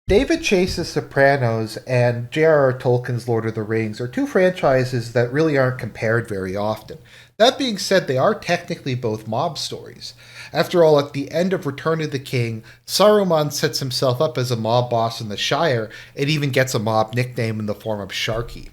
David Chase's Sopranos and J.R.R. Tolkien's Lord of the Rings are two franchises that really aren't compared very often. That being said, they are technically both mob stories. After all, at the end of Return of the King, Saruman sets himself up as a mob boss in the Shire and even gets a mob nickname in the form of Sharky.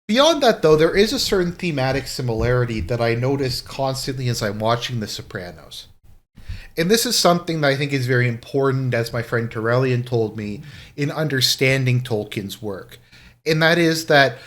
Beyond that, though, there is a certain thematic similarity that I notice constantly as I'm watching The Sopranos. And this is something that I think is very important, as my friend Torellian told me, in understanding Tolkien's work. And that is that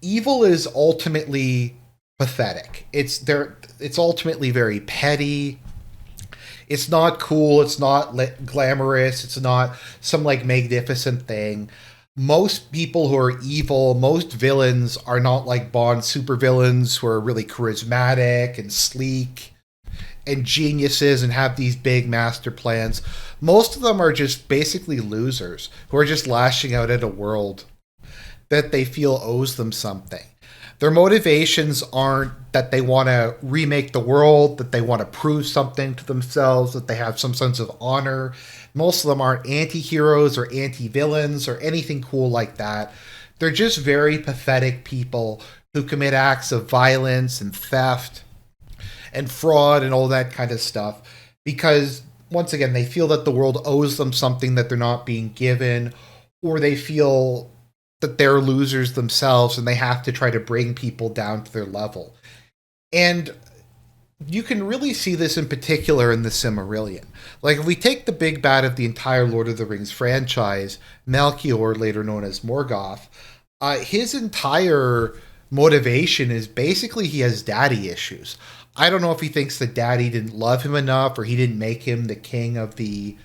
evil is ultimately pathetic. It's ultimately very petty. It's not cool, it's not glamorous, it's not some like magnificent thing. Most people who are evil, most villains are not like Bond supervillains who are really charismatic and sleek and geniuses and have these big master plans. Most of them are just basically losers who are just lashing out at a world that they feel owes them something. Their motivations aren't that they want to remake the world, that they want to prove something to themselves, that they have some sense of honor. Most of them aren't anti heroes or anti villains or anything cool like that. They're just very pathetic people who commit acts of violence and theft and fraud and all that kind of stuff because, once again, they feel that the world owes them something that they're not being given, or they feel that they're losers themselves and they have to try to bring people down to their level. And you can really see this in particular in the Silmarillion. Like, if we take the big bad of the entire Lord of the Rings franchise, Melchior, later known as Morgoth, his entire motivation is basically he has daddy issues. I don't know if he thinks that daddy didn't love him enough or he didn't make him the king of the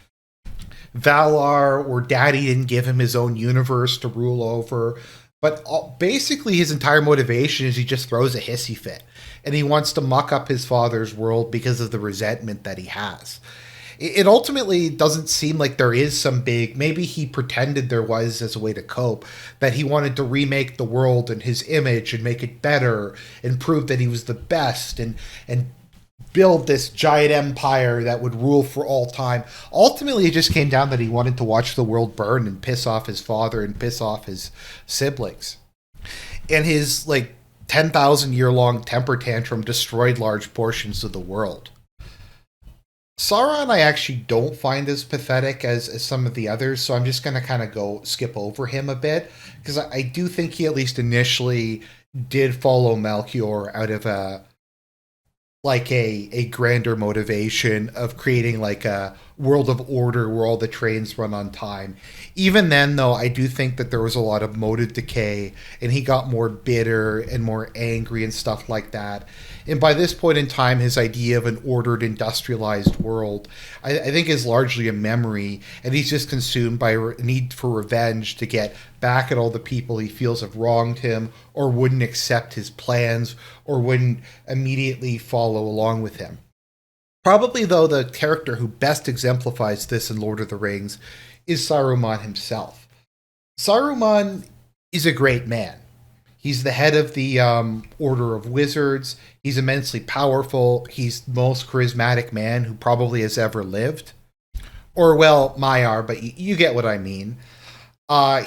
Valar or daddy didn't give him his own universe to rule over. But basically his entire motivation is he just throws a hissy fit and he wants to muck up his father's world because of the resentment that he has. It ultimately doesn't seem like there is some big, maybe he pretended there was as a way to cope, that he wanted to remake the world and his image and make it better and prove that he was the best and build this giant empire that would rule for all time. Ultimately, it just came down that he wanted to watch the world burn and piss off his father and piss off his siblings. And his, like, 10,000 year long temper tantrum destroyed large portions of the world. Sauron, I actually don't find as pathetic as some of the others, so I'm just going to kind of go skip over him a bit, because I do think he at least initially did follow Melchior out of a grander motivation of creating like a world of order where all the trains run on time. Even then, though, I do think that there was a lot of motive decay and he got more bitter and more angry and stuff like that. And by this point in time, his idea of an ordered, industrialized world, I think, is largely a memory, and he's just consumed by a need for revenge to get back at all the people he feels have wronged him or wouldn't accept his plans or wouldn't immediately follow along with him. Probably, though, the character who best exemplifies this in Lord of the Rings is Saruman himself. Saruman is a great man. He's the head of the Order of Wizards. He's immensely powerful. He's the most charismatic man who probably has ever lived. Or, well, Maiar, but you get what I mean.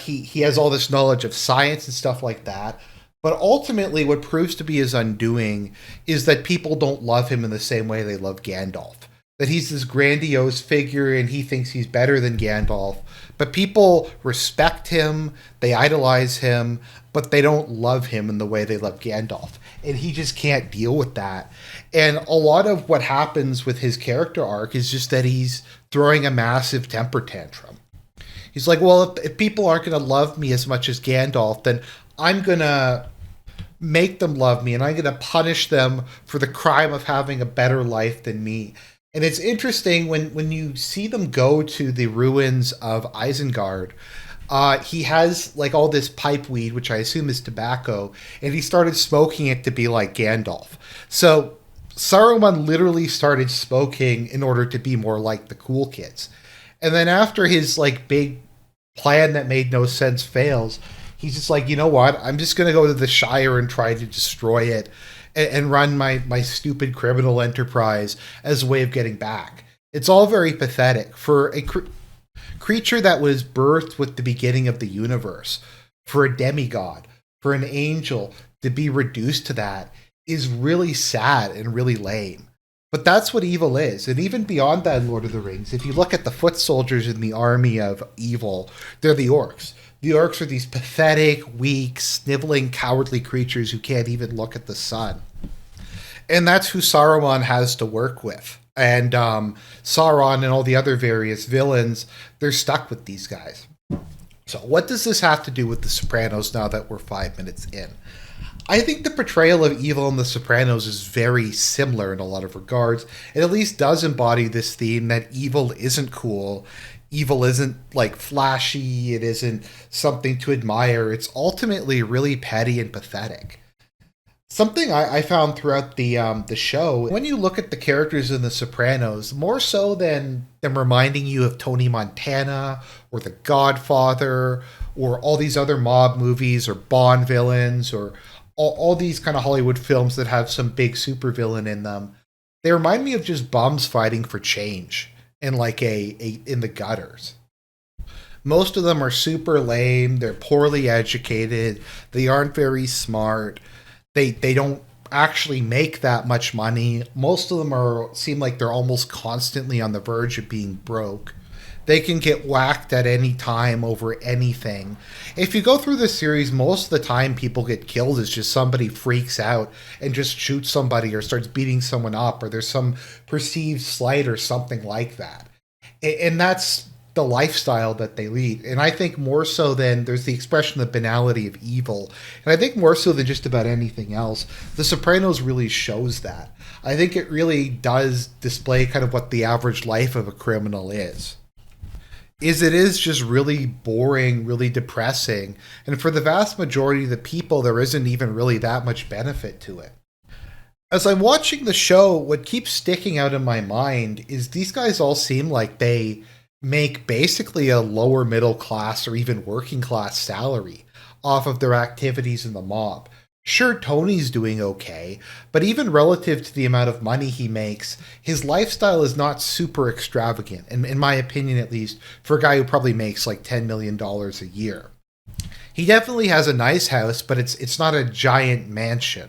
He has all this knowledge of science and stuff like that. But ultimately, what proves to be his undoing is that people don't love him in the same way they love Gandalf. That he's this grandiose figure and he thinks he's better than Gandalf. But people respect him, they idolize him, but they don't love him in the way they love Gandalf. And he just can't deal with that. And a lot of what happens with his character arc is just that he's throwing a massive temper tantrum. He's like, well, if people aren't going to love me as much as Gandalf, then I'm going to make them love me and I'm going to punish them for the crime of having a better life than me. And it's interesting when you see them go to the ruins of Isengard. He has like all this pipe weed, which I assume is tobacco, and he started smoking it to be like Gandalf. So Saruman literally started smoking in order to be more like the cool kids. And then after his like big plan that made no sense fails, he's just like, you know what? I'm just going to go to the Shire and try to destroy it and run my stupid criminal enterprise as a way of getting back. It's all very pathetic. Creature that was birthed with the beginning of the universe. For a demigod, for an angel to be reduced to that is really sad and really lame. But that's what evil is. And even beyond that in Lord of the Rings, if you look at the foot soldiers in the army of evil, they're the orcs. The orcs are these pathetic, weak, sniveling, cowardly creatures who can't even look at the sun. And that's who Saruman has to work with. And Sauron and all the other various villains, they're stuck with these guys. So, what does this have to do with The Sopranos now that we're 5 minutes in? I think the portrayal of evil in The Sopranos is very similar in a lot of regards. It at least does embody this theme that evil isn't cool. Evil isn't like flashy. It isn't something to admire. It's ultimately really petty and pathetic. Something I found throughout the show, when you look at the characters in The Sopranos, more so than them reminding you of Tony Montana or The Godfather or all these other mob movies or Bond villains or all these kind of Hollywood films that have some big supervillain in them, they remind me of just bums fighting for change in like a in the gutters. Most of them are super lame. They're poorly educated. They aren't very smart. They don't actually make that much money. Most of them seem like they're almost constantly on the verge of being broke. They can get whacked at any time over anything. If you go through this series, most of the time people get killed is just somebody freaks out and just shoots somebody or starts beating someone up or there's some perceived slight or something like that. And that's the lifestyle that they lead. And I think more so than there's the expression the banality of evil. And I think more so than just about anything else, The Sopranos really shows that. I think it really does display kind of what the average life of a criminal is. It is just really boring, really depressing. And for the vast majority of the people, there isn't even really that much benefit to it. As I'm watching the show, what keeps sticking out in my mind is these guys all seem like they make basically a lower middle class or even working class salary off of their activities in the mob. Sure, Tony's doing okay, but even relative to the amount of money he makes, his lifestyle is not super extravagant, in my opinion at least, for a guy who probably makes like $10 million dollars a year. He definitely has a nice house, but it's not a giant mansion.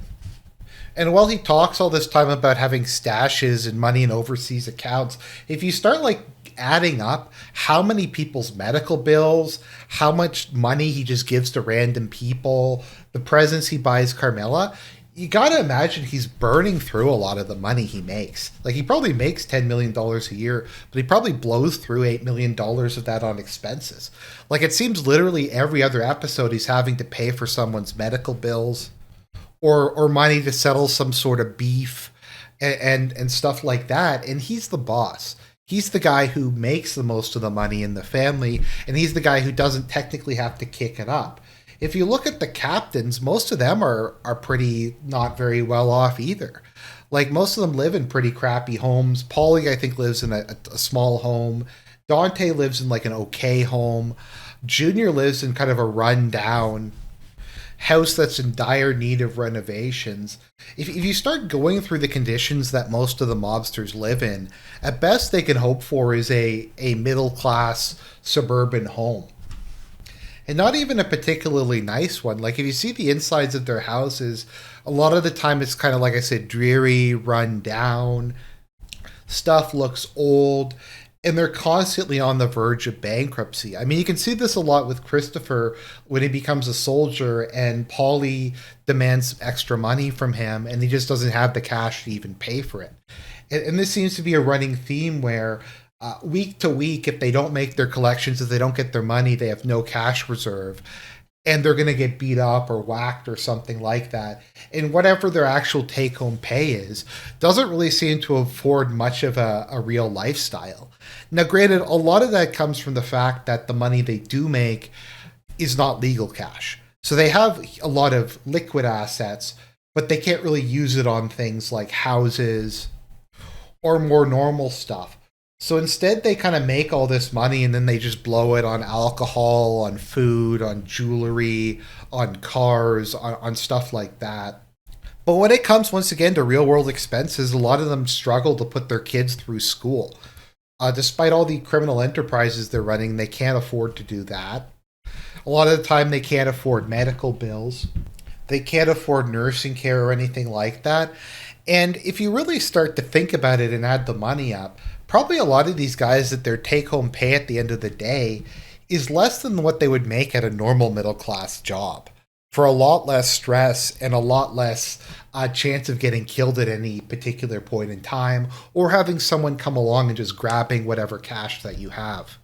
And while he talks all this time about having stashes and money in overseas accounts, if you start like adding up how many people's medical bills, how much money he just gives to random people, the presents he buys Carmela, you gotta imagine he's burning through a lot of the money he makes. Like he probably makes $10 million dollars a year, but he probably blows through $8 million dollars of that on expenses. Like it seems literally every other episode he's having to pay for someone's medical bills or money to settle some sort of beef and stuff like that. And he's the boss. He's the guy who makes the most of the money in the family, and he's the guy who doesn't technically have to kick it up. If you look at the captains, most of them are pretty not very well off either. Like most of them live in pretty crappy homes. Paulie, I think, lives in a small home. Dante lives in like an okay home. Junior lives in kind of a rundown house that's in dire need of renovations. If you start going through the conditions that most of the mobsters live in, at best they can hope for is a middle class suburban home. And not even a particularly nice one. Like if you see the insides of their houses, a lot of the time it's kind of like I said, dreary, run down. Stuff looks old, and they're constantly on the verge of bankruptcy. I mean, you can see this a lot with Christopher when he becomes a soldier and Paulie demands extra money from him and he just doesn't have the cash to even pay for it. And this seems to be a running theme where week to week, if they don't make their collections, if they don't get their money, they have no cash reserve and they're going to get beat up or whacked or something like that. And whatever their actual take home pay is, doesn't really seem to afford much of a real lifestyle. Now, granted, a lot of that comes from the fact that the money they do make is not legal cash. So they have a lot of liquid assets, but they can't really use it on things like houses or more normal stuff. So instead, they kind of make all this money and then they just blow it on alcohol, on food, on jewelry, on cars, on stuff like that. But when it comes once again to real world expenses, a lot of them struggle to put their kids through school. Despite all the criminal enterprises they're running, they can't afford to do that. A lot of the time, they can't afford medical bills. They can't afford nursing care or anything like that. And if you really start to think about it and add the money up, probably a lot of these guys that their take home pay at the end of the day is less than what they would make at a normal middle class job for a lot less stress and a lot less chance of getting killed at any particular point in time or having someone come along and just grabbing whatever cash that you have.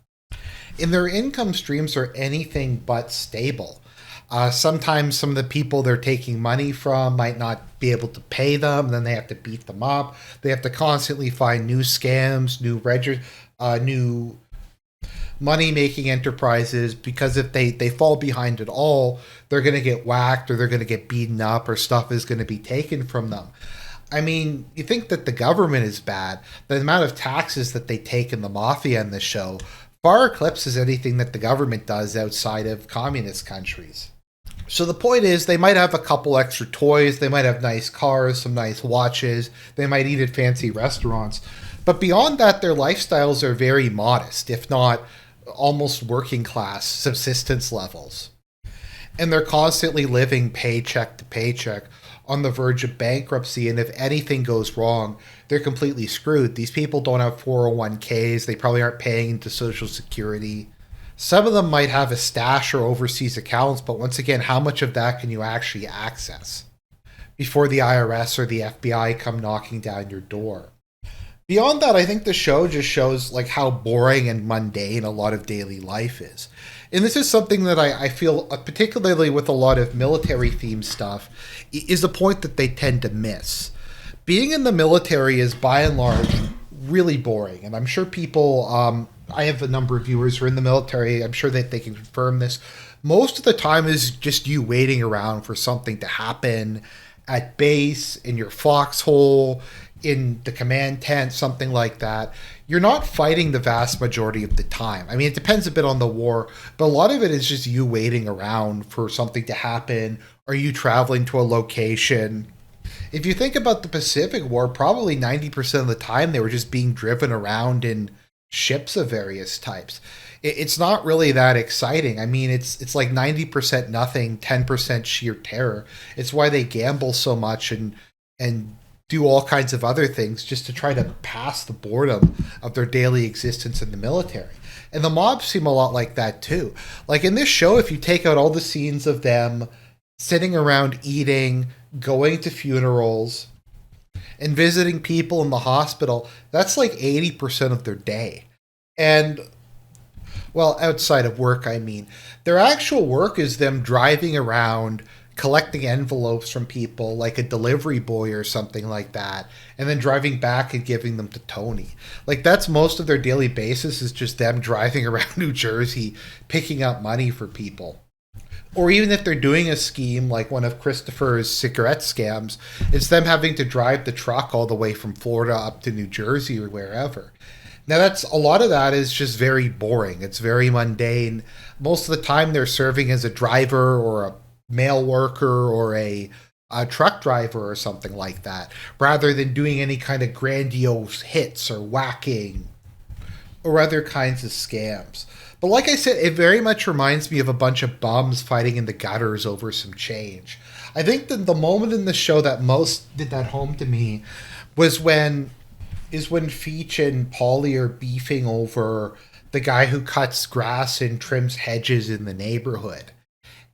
And their income streams are anything but stable. Sometimes some of the people they're taking money from might not be able to pay them. Then they have to beat them up. They have to constantly find new scams, new money making enterprises, because if they fall behind at all, they're going to get whacked or they're going to get beaten up or stuff is going to be taken from them. I mean, you think that the government is bad. The amount of taxes that they take in the mafia in this show far eclipses anything that the government does outside of communist countries. So the point is, they might have a couple extra toys, they might have nice cars, some nice watches, they might eat at fancy restaurants. But beyond that, their lifestyles are very modest, if not almost working class subsistence levels. And they're constantly living paycheck to paycheck on the verge of bankruptcy. And if anything goes wrong, they're completely screwed. These people don't have 401ks. They probably aren't paying into Social Security. Some of them might have a stash or overseas accounts, but once again, how much of that can you actually access before the IRS or the FBI come knocking down your door? Beyond that, I think the show just shows like how boring and mundane a lot of daily life is. And this is something that I feel, particularly with a lot of military themed stuff, is a point that they tend to miss. Being in the military is by and large really boring. And I'm sure people, I have a number of viewers who are in the military, I'm sure that they can confirm this. Most of the time is just you waiting around for something to happen at base, in your foxhole, in the command tent, something like that. You're not fighting the vast majority of the time. I mean, it depends a bit on the war, but a lot of it is just you waiting around for something to happen, or you traveling to a location. If you think about the Pacific War, probably 90% of the time they were just being driven around in ships of various types. It's not really that exciting. I mean, it's like 90% nothing, 10% sheer terror. It's why they gamble so much and do all kinds of other things just to try to pass the boredom of their daily existence in the military. And the mobs seem a lot like that too. Like in this show, if you take out all the scenes of them sitting around eating, going to funerals, and visiting people in the hospital, that's like 80% of their day. And, well, outside of work, I mean. Their actual work is them driving around, collecting envelopes from people like a delivery boy or something like that, and then driving back and giving them to Tony. Like, that's most of their daily basis, is just them driving around New Jersey, picking up money for people. Or even if they're doing a scheme like one of Christopher's cigarette scams, it's them having to drive the truck all the way from Florida up to New Jersey or wherever. Now, that's a lot of that is just very boring. It's very mundane. Most of the time, they're serving as a driver or a mail worker or a truck driver or something like that, rather than doing any kind of grandiose hits or whacking or other kinds of scams. But like I said, it very much reminds me of a bunch of bums fighting in the gutters over some change. I think that the moment in the show that most did that home to me was when Feach and Polly are beefing over the guy who cuts grass and trims hedges in the neighborhood.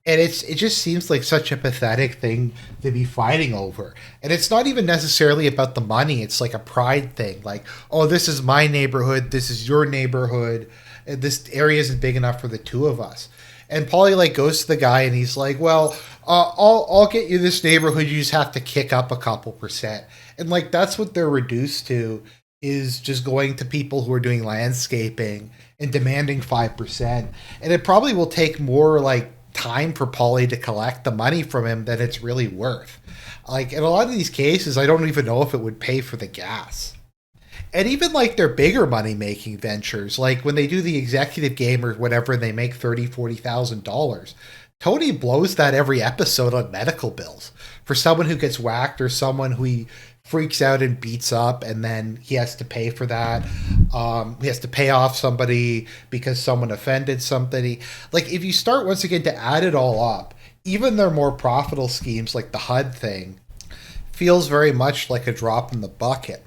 And it just seems like such a pathetic thing to be fighting over. And it's not even necessarily about the money. It's like a pride thing. Like, oh, this is my neighborhood. This is your neighborhood. And this area isn't big enough for the two of us. And Paulie like goes to the guy and he's like, well, I'll get you this neighborhood. You just have to kick up a couple percent. And like, that's what they're reduced to, is just going to people who are doing landscaping and demanding 5%. And it probably will take more like time for Paulie to collect the money from him than it's really worth. Like in a lot of these cases, I don't even know if it would pay for the gas. And even like their bigger money making ventures, like when they do the executive game or whatever, and they make $30,000-$40,000. Tony blows that every episode on medical bills for someone who gets whacked or someone who he freaks out and beats up, and then he has to pay for that. He has to pay off somebody because someone offended somebody. Like, if you start once again to add it all up, even their more profitable schemes like the HUD thing feels very much like a drop in the bucket.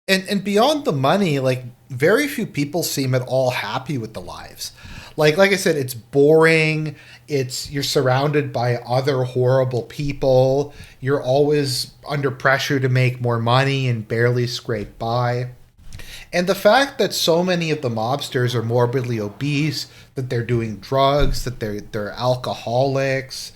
And beyond the money, like, very few people seem at all happy with the lives. Like I said, it's boring. It's You're surrounded by other horrible people. You're always under pressure to make more money and barely scrape by. And the fact that so many of the mobsters are morbidly obese, that they're doing drugs, that they're alcoholics,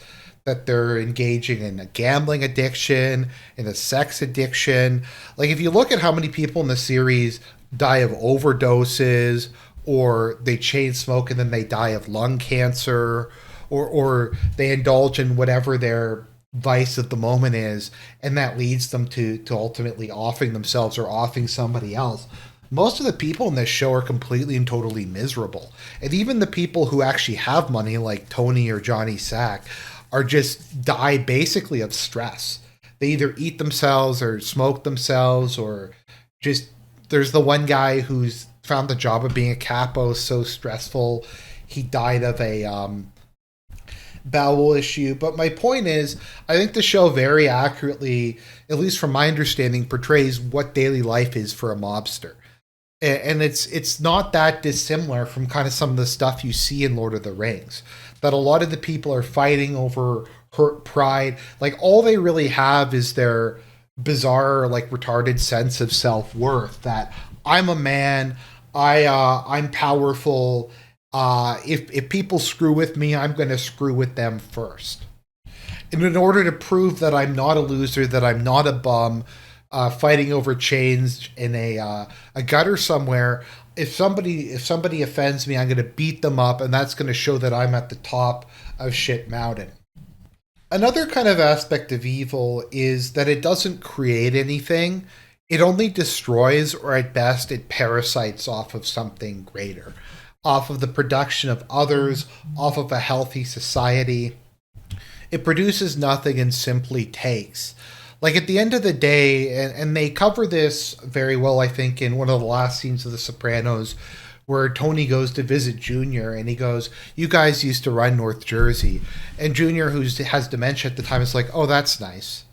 that they're engaging in a gambling addiction, in a sex addiction. Like, if you look at how many people in the series die of overdoses, or they chain smoke and then they die of lung cancer, or they indulge in whatever their vice of the moment is, and that leads them to ultimately offing themselves or offing somebody else. Most of the people in this show are completely and totally miserable. And even the people who actually have money, like Tony or Johnny Sack, are just die basically of stress. They either eat themselves or smoke themselves, or just, there's the one guy who's found the job of being a capo so stressful he died of a bowel issue. But my point is, I think the show very accurately, at least from my understanding, portrays what daily life is for a mobster. And it's not that dissimilar from kind of some of the stuff you see in Lord of the Rings. That a lot of the people are fighting over hurt pride. Like, all they really have is their bizarre, like, retarded sense of self-worth. That I'm a man, I'm powerful. If people screw with me, I'm going to screw with them first. And in order to prove that I'm not a loser, that I'm not a bum, fighting over chains in a gutter somewhere, if somebody offends me, I'm going to beat them up, and that's going to show that I'm at the top of shit mountain. Another kind of aspect of evil is that it doesn't create anything. It only destroys, or at best, it parasites off of something greater, off of the production of others, off of a healthy society. It produces nothing and simply takes. Like, at the end of the day, and they cover this very well, I think, in one of the last scenes of The Sopranos, where Tony goes to visit Junior, and he goes, "You guys used to run North Jersey." And Junior, who has dementia at the time, is like, "Oh, that's nice."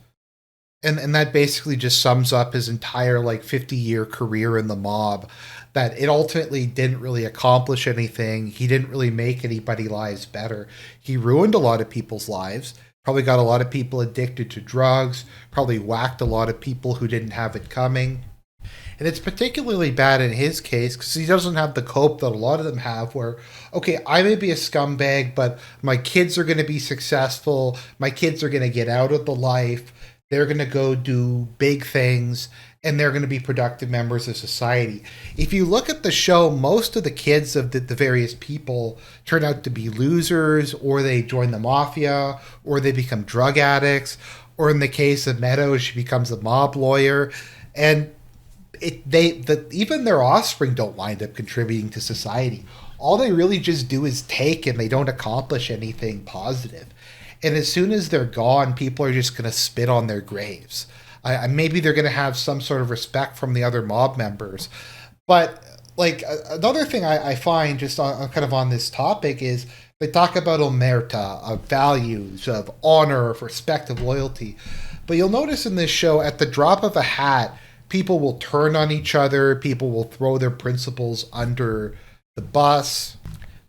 And that basically just sums up his entire, like, 50-year career in the mob, that it ultimately didn't really accomplish anything. He didn't really make anybody's lives better. He ruined a lot of people's lives, probably got a lot of people addicted to drugs, probably whacked a lot of people who didn't have it coming. And it's particularly bad in his case because he doesn't have the cope that a lot of them have, where, okay, I may be a scumbag, but my kids are going to be successful. My kids are going to get out of the life. They're going to go do big things, and they're going to be productive members of society. If you look at the show, most of the kids of the various people turn out to be losers, or they join the mafia, or they become drug addicts, or in the case of Meadows, she becomes a mob lawyer. And even their offspring don't wind up contributing to society. All they really just do is take, and they don't accomplish anything positive. And as soon as they're gone, people are just going to spit on their graves. Maybe they're going to have some sort of respect from the other mob members. But, like, another thing I find just kind of on this topic is they talk about omerta, of values, of honor, of respect, of loyalty. But you'll notice in this show, at the drop of a hat, people will turn on each other. People will throw their principles under the bus.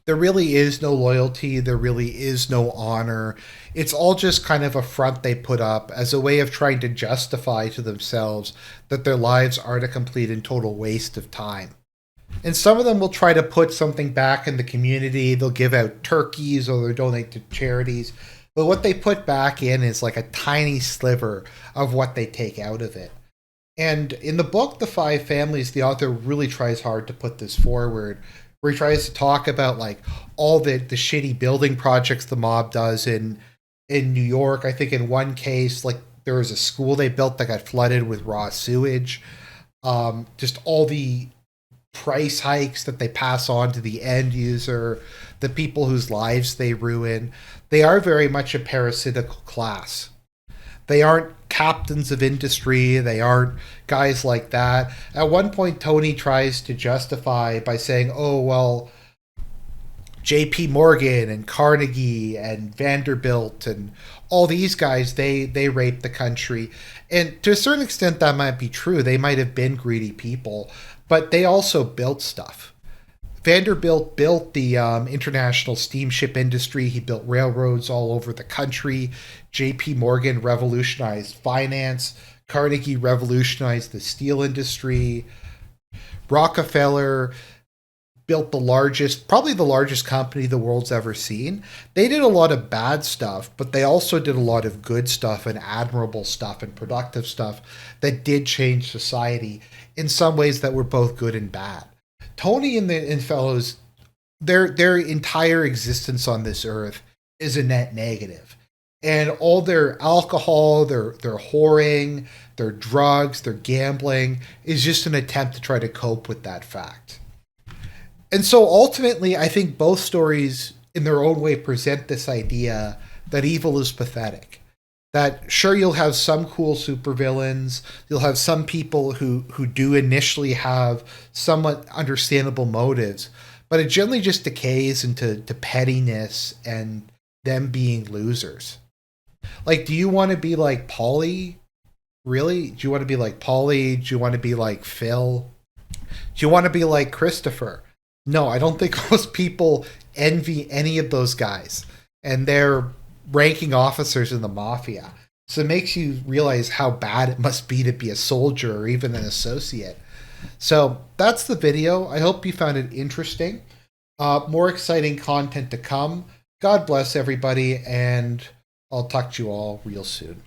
There really is no loyalty. There really is no honor. It's all just kind of a front they put up as a way of trying to justify to themselves that their lives aren't a complete and total waste of time. And some of them will try to put something back in the community. They'll give out turkeys, or they'll donate to charities. But what they put back in is like a tiny sliver of what they take out of it. And in the book, The Five Families, the author really tries hard to put this forward, where he tries to talk about, like, all the shitty building projects the mob does in New York. I think in one case, like, there was a school they built that got flooded with raw sewage. Just all the price hikes that they pass on to the end user, the people whose lives they ruin. They are very much a parasitical class. They aren't captains of industry. They aren't guys like that. At one point, Tony tries to justify by saying, oh, well, J.P. Morgan and Carnegie and Vanderbilt and all these guys, they raped the country. And to a certain extent, that might be true. They might have been greedy people, but they also built stuff. Vanderbilt built the international steamship industry. He built railroads all over the country. J.P. Morgan revolutionized finance. Carnegie revolutionized the steel industry. Rockefeller built the largest, probably the largest company the world's ever seen. They did a lot of bad stuff, but they also did a lot of good stuff and admirable stuff and productive stuff that did change society in some ways that were both good and bad. Tony and fellows, their entire existence on this earth is a net negative. And all their alcohol, their whoring, their drugs, their gambling is just an attempt to try to cope with that fact. And so ultimately, I think both stories, in their own way, present this idea that evil is pathetic. That sure, you'll have some cool supervillains, you'll have some people who do initially have somewhat understandable motives, but it generally just decays into pettiness and them being losers. Like, do you want to be like Polly? Really? Do you want to be like Polly? Do you want to be like Phil? Do you want to be like Christopher? No, I don't think most people envy any of those guys. And they're ranking officers in the mafia. So it makes you realize how bad it must be to be a soldier or even an associate. So that's the video. I hope you found it interesting. More exciting content to come. God bless everybody, and I'll talk to you all real soon.